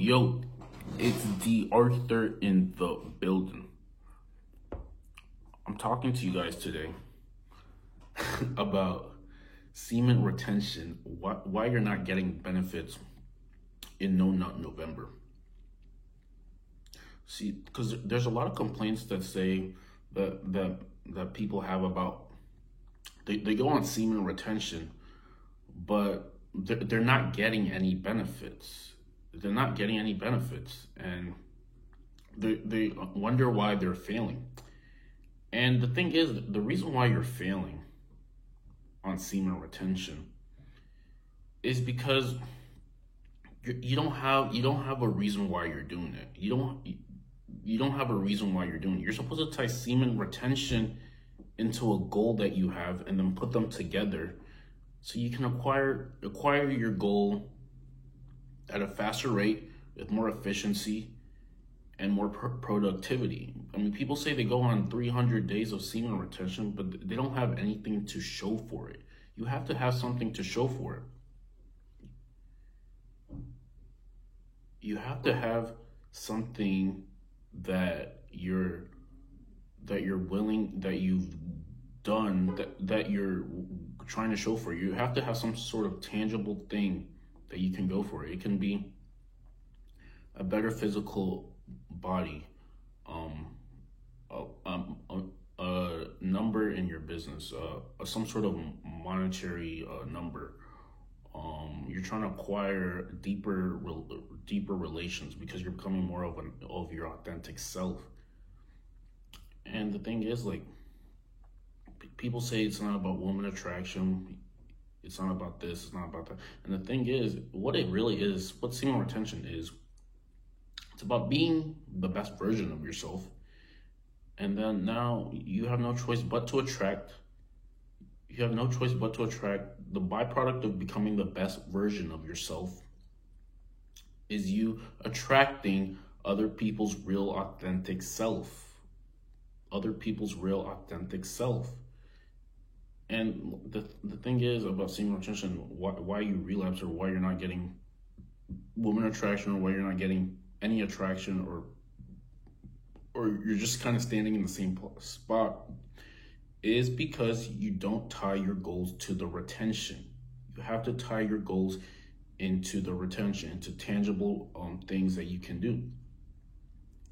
Yo, it's the Arthur in the building. I'm talking to you guys today about semen retention, why you're not getting benefits in No Nut November. See, because there's a lot of complaints that say that people have about they go on semen retention, but they're not getting any benefits. They're not getting any benefits, and they wonder why they're failing. And the thing is, the reason why you're failing on semen retention is because you don't have a reason why you're doing it. You don't have a reason why you're doing it. You're supposed to tie semen retention into a goal that you have, and then put them together so you can acquire your goal at a faster rate with more efficiency and more productivity. I mean, people say they go on 300 days of semen retention, but they don't have anything to show for it. You have to have something to show for it. You have to have something that you're willing, that you've done, that you're trying to show for. You have to have some sort of tangible thing that you can go for. It can be a better physical body, a number in your business, some sort of monetary number. You're trying to acquire deeper relations because you're becoming more of your authentic self. And the thing is, like, people say it's not about woman attraction, it's not about this, it's not about that. And the thing is, what it really is, what semen retention is, it's about being the best version of yourself. And then now you have no choice but to attract. You have no choice but to attract. The byproduct of becoming the best version of yourself is you attracting other people's real authentic self. Other people's real authentic self. And the thing is about semen retention, why you relapse, or why you're not getting woman attraction, or why you're not getting any attraction, or you're just kind of standing in the same spot, is because you don't tie your goals to the retention. You have to tie your goals into the retention, into tangible things that you can do.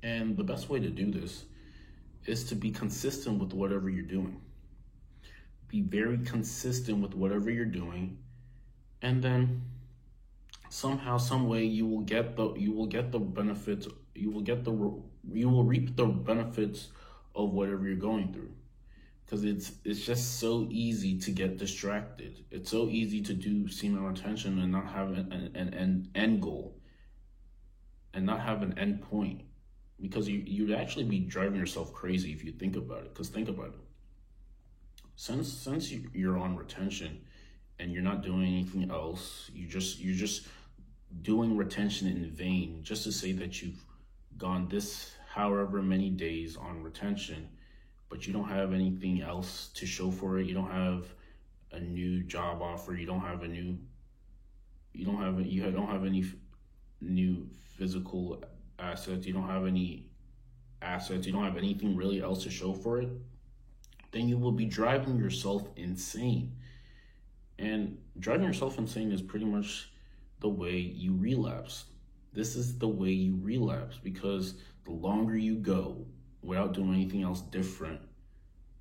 And the best way to do this is to be consistent with whatever you're doing. Be very consistent with whatever you're doing, and then somehow, some way, you will get the benefits. You will reap the benefits of whatever you're going through. Because it's just so easy to get distracted. It's so easy to do semen retention and not have an end goal, and not have an end point, because you'd actually be driving yourself crazy if you think about it. Because think about it. Since you're on retention and you're not doing anything else, you're just doing retention in vain, just to say that you've gone this however many days on retention, but you don't have anything else to show for it. You don't have a new job offer. You don't have any new physical assets. You don't have any assets. You don't have anything really else to show for it. Then you will be driving yourself insane. And driving yourself insane is pretty much the way you relapse. This is the way you relapse, because the longer you go without doing anything else different,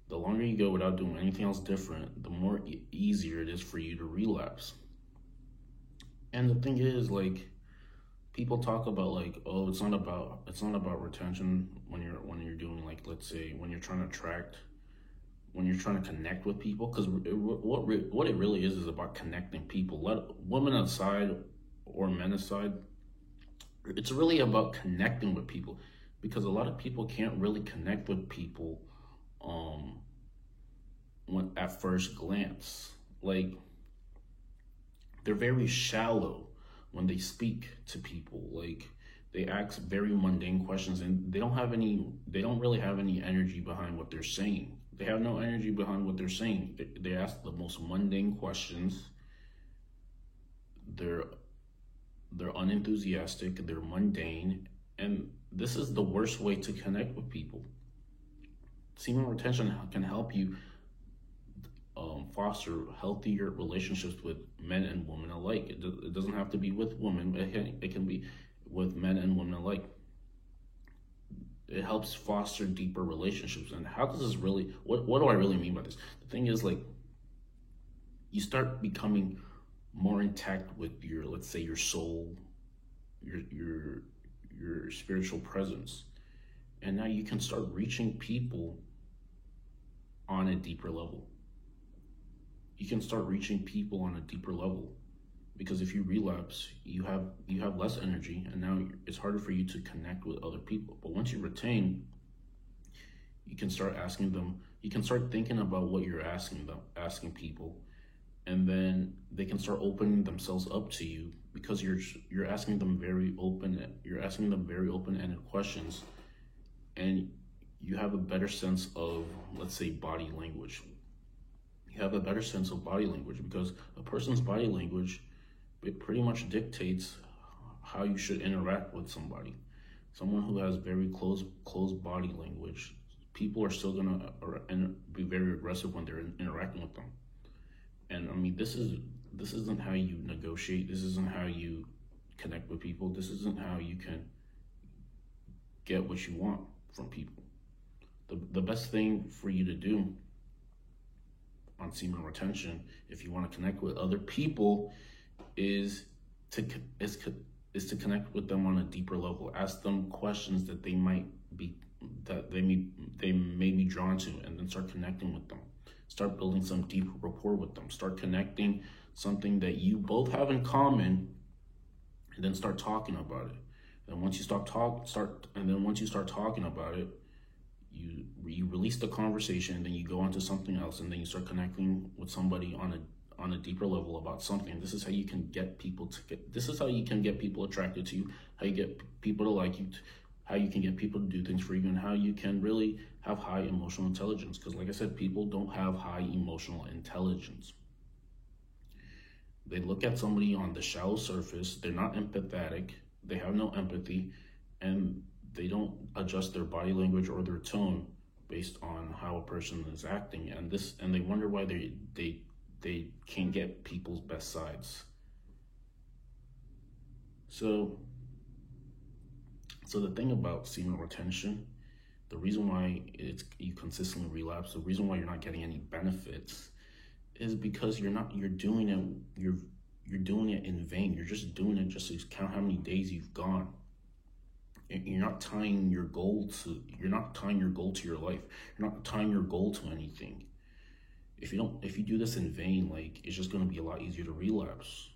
the more easier it is for you to relapse. And the thing is, like, people talk about, like, oh, it's not about retention when you're doing, like, let's say, when you're trying to connect with people, because what it really is about connecting people. Let women aside or men aside, it's really about connecting with people, because a lot of people can't really connect with people when at first glance. Like, they're very shallow when they speak to people. Like, they ask very mundane questions, and they don't really have any energy behind what they're saying. They have no energy behind what they're saying. They ask the most mundane questions. they're unenthusiastic, they're mundane, and this is the worst way to connect with people. Semen retention can help you foster healthier relationships with men and women alike. It doesn't have to be with women, it can be with men and women alike. It helps foster deeper relationships. And how does this really, what do I really mean by this? The thing is, like, you start becoming more intact with your, let's say, your soul, your spiritual presence. And now you can start reaching people on a deeper level. You can start reaching people on a deeper level, because if you relapse, you have less energy, and now it's harder for you to connect with other people. But once you retain, you can start asking them, you can start thinking about what you're asking people, and then they can start opening themselves up to you, because you're asking them very open-ended questions, and you have a better sense of, let's say, body language. You have a better sense of body language, because a person's body language, it pretty much dictates how you should interact with somebody. Someone who has very close body language, people are still gonna be very aggressive when they're interacting with them. And I mean, this isn't how you negotiate. This isn't how you connect with people. This isn't how you can get what you want from people. The best thing for you to do on semen retention, if you want to connect with other people, is to connect with them on a deeper level. Ask them questions that they may be drawn to, and then start connecting with them. Start building some deep rapport with them. Start connecting something that you both have in common, and then start talking about it. And once you start talking about it, you release the conversation, and then you go on to something else, and then you start connecting with somebody on a deeper level about something. This is how you can get people attracted to you, how you get people to like you, how you can get people to do things for you, and how you can really have high emotional intelligence. Because like I said, people don't have high emotional intelligence. They look at somebody on the shallow surface, they're not empathetic, they have no empathy, and they don't adjust their body language or their tone based on how a person is acting, and they wonder why they can't get people's best sides. So the thing about semen retention, the reason why you consistently relapse, the reason why you're not getting any benefits, is because you're doing it in vain. You're just doing it just to count how many days you've gone. You're not tying your goal to your life. You're not tying your goal to anything. If you do this in vain, like, it's just going to be a lot easier to relapse.